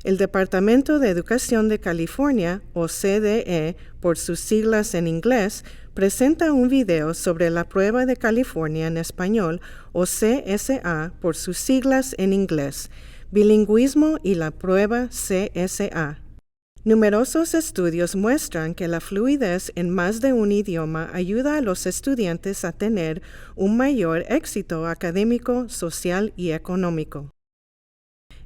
El Departamento de Educación de California, o CDE, por sus siglas en inglés, presenta un video sobre la prueba de California en español, o CSA, por sus siglas en inglés, Bilingüismo y la prueba CSA. Numerosos estudios muestran que la fluidez en más de un idioma ayuda a los estudiantes a tener un mayor éxito académico, social y económico.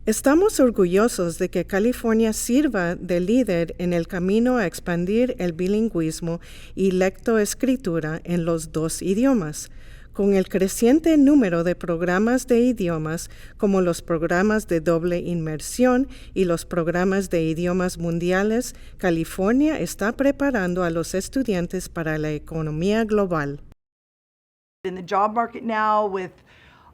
Estamos orgullosos de que California sirva de líder en el camino a expandir el bilingüismo y lectoescritura en los dos idiomas, con el creciente número de programas de idiomas como los programas de doble inmersión y los programas de idiomas mundiales. California está preparando a los estudiantes para la economía global. In the job market now, with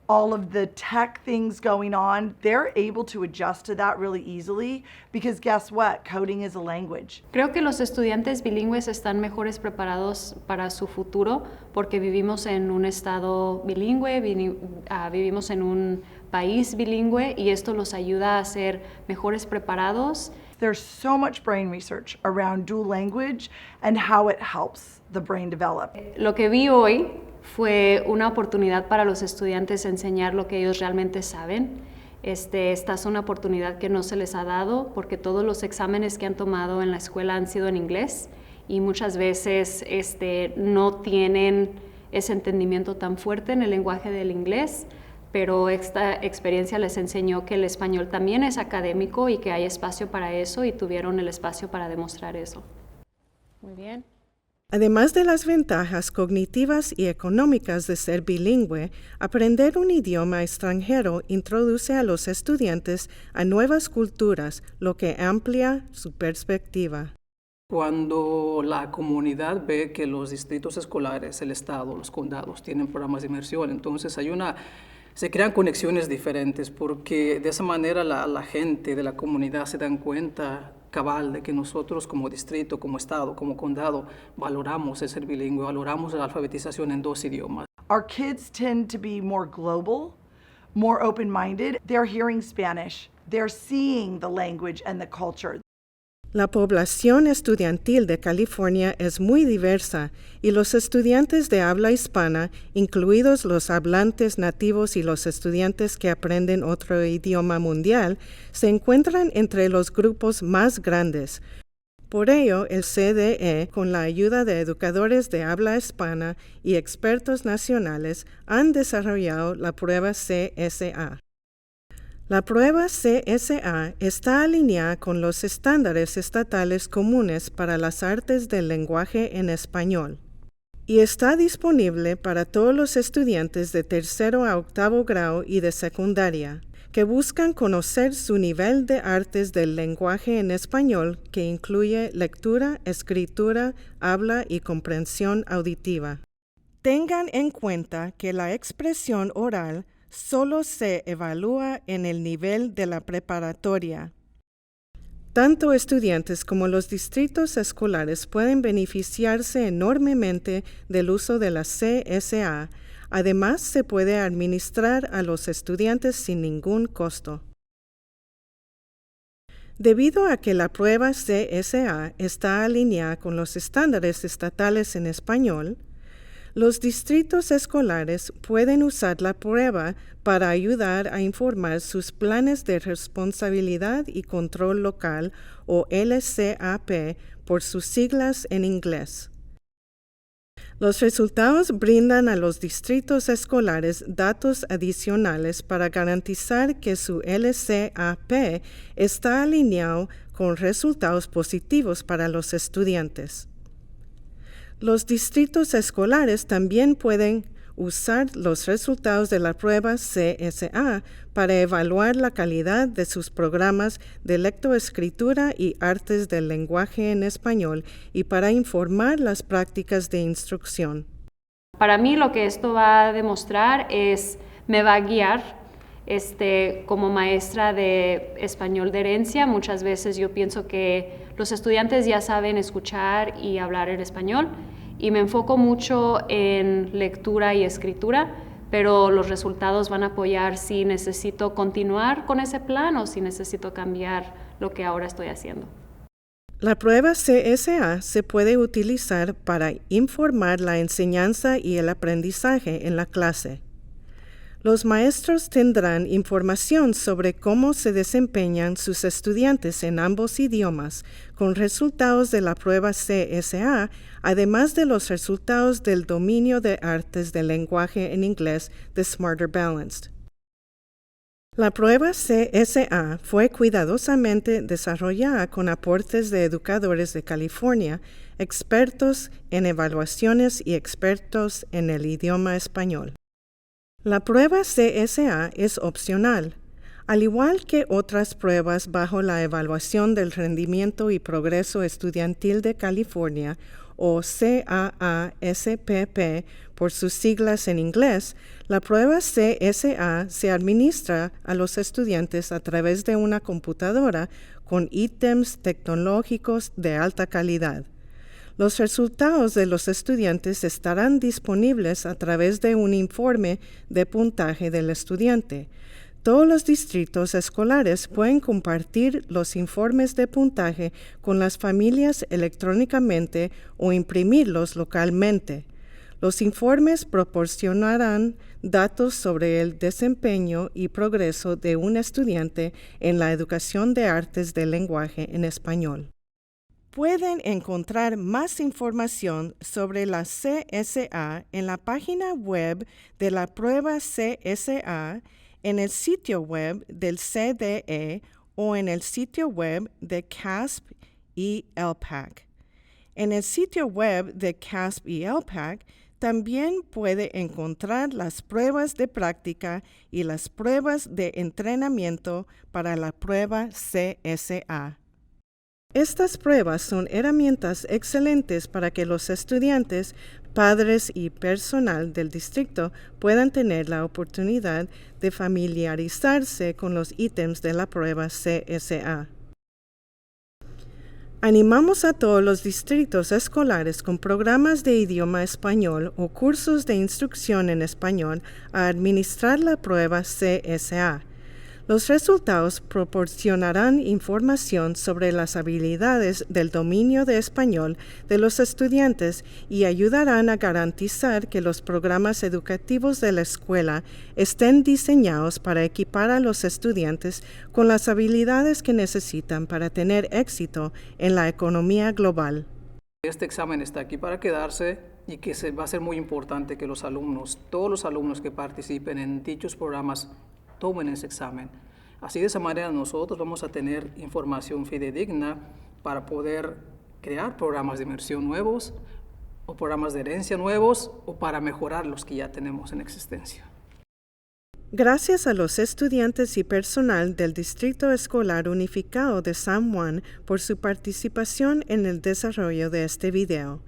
all of the tech things going on, they're able to adjust to that really easily because guess what? Coding is a language. Creo que los estudiantes bilingües están mejores preparados para su futuro porque vivimos en un estado bilingüe, vivimos en un país bilingüe y esto los ayuda a ser mejores preparados. There's so much brain research around dual language and how it helps the brain develop. Lo que vi hoy fue una oportunidad para los estudiantes enseñar lo que ellos realmente saben. Esta es una oportunidad que no se les ha dado porque todos los exámenes que han tomado en la escuela han sido en inglés y muchas veces no tienen ese entendimiento tan fuerte en el lenguaje del inglés, pero esta experiencia les enseñó que el español también es académico y que hay espacio para eso y tuvieron el espacio para demostrar eso. Muy bien. Además de las ventajas cognitivas y económicas de ser bilingüe, aprender un idioma extranjero introduce a los estudiantes a nuevas culturas, lo que amplía su perspectiva. Cuando la comunidad ve que los distritos escolares, el estado, los condados tienen programas de inmersión, entonces se crean conexiones diferentes porque de esa manera la gente de la comunidad se dan cuenta cabal de que nosotros como distrito, como estado, como condado, valoramos el ser bilingüe, valoramos la alfabetización en dos idiomas. Our kids tend to be more global, more open-minded. They're hearing Spanish. They're seeing the language and the culture. La población estudiantil de California es muy diversa y los estudiantes de habla hispana, incluidos los hablantes nativos y los estudiantes que aprenden otro idioma mundial, se encuentran entre los grupos más grandes. Por ello, el CDE, con la ayuda de educadores de habla hispana y expertos nacionales, han desarrollado la prueba CSA. La prueba CSA está alineada con los estándares estatales comunes para las artes del lenguaje en español y está disponible para todos los estudiantes de tercero a octavo grado y de secundaria que buscan conocer su nivel de artes del lenguaje en español, que incluye lectura, escritura, habla y comprensión auditiva. Tengan en cuenta que la expresión oral solo se evalúa en el nivel de la preparatoria. Tanto estudiantes como los distritos escolares pueden beneficiarse enormemente del uso de la CSA. Además, se puede administrar a los estudiantes sin ningún costo. Debido a que la prueba CSA está alineada con los estándares estatales en español, los distritos escolares pueden usar la prueba para ayudar a informar sus planes de responsabilidad y control local, o LCAP, por sus siglas en inglés. Los resultados brindan a los distritos escolares datos adicionales para garantizar que su LCAP está alineado con resultados positivos para los estudiantes. Los distritos escolares también pueden usar los resultados de la prueba CSA para evaluar la calidad de sus programas de lectoescritura y artes del lenguaje en español y para informar las prácticas de instrucción. Para mí lo que esto va a demostrar me va a guiar como maestra de español de herencia. Muchas veces yo pienso que los estudiantes ya saben escuchar y hablar el español y me enfoco mucho en lectura y escritura, pero los resultados van a apoyar si necesito continuar con ese plan o si necesito cambiar lo que ahora estoy haciendo. La prueba CSA se puede utilizar para informar la enseñanza y el aprendizaje en la clase. Los maestros tendrán información sobre cómo se desempeñan sus estudiantes en ambos idiomas, con resultados de la prueba CSA, además de los resultados del dominio de artes del lenguaje en inglés de Smarter Balanced. La prueba CSA fue cuidadosamente desarrollada con aportes de educadores de California, expertos en evaluaciones y expertos en el idioma español. La prueba CSA es opcional. Al igual que otras pruebas bajo la Evaluación del Rendimiento y Progreso Estudiantil de California, o CAASPP por sus siglas en inglés, la prueba CSA se administra a los estudiantes a través de una computadora con ítems tecnológicos de alta calidad. Los resultados de los estudiantes estarán disponibles a través de un informe de puntaje del estudiante. Todos los distritos escolares pueden compartir los informes de puntaje con las familias electrónicamente o imprimirlos localmente. Los informes proporcionarán datos sobre el desempeño y progreso de un estudiante en la educación de artes del lenguaje en español. Pueden encontrar más información sobre la CSA en la página web de la prueba CSA, en el sitio web del CDE o en el sitio web de CAASPP y ELPAC. En el sitio web de CAASPP y ELPAC también puede encontrar las pruebas de práctica y las pruebas de entrenamiento para la prueba CSA. Estas pruebas son herramientas excelentes para que los estudiantes, padres y personal del distrito puedan tener la oportunidad de familiarizarse con los ítems de la prueba CSA. Animamos a todos los distritos escolares con programas de idioma español o cursos de instrucción en español a administrar la prueba CSA. Los resultados proporcionarán información sobre las habilidades del dominio de español de los estudiantes y ayudarán a garantizar que los programas educativos de la escuela estén diseñados para equipar a los estudiantes con las habilidades que necesitan para tener éxito en la economía global. Este examen está aquí para quedarse y que va a ser muy importante que los alumnos, todos los alumnos que participen en dichos programas, tomen ese examen. Así de esa manera nosotros vamos a tener información fidedigna para poder crear programas de inmersión nuevos o programas de herencia nuevos o para mejorar los que ya tenemos en existencia. Gracias a los estudiantes y personal del Distrito Escolar Unificado de San Juan por su participación en el desarrollo de este video.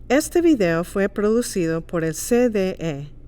Este video fue producido por el CDE.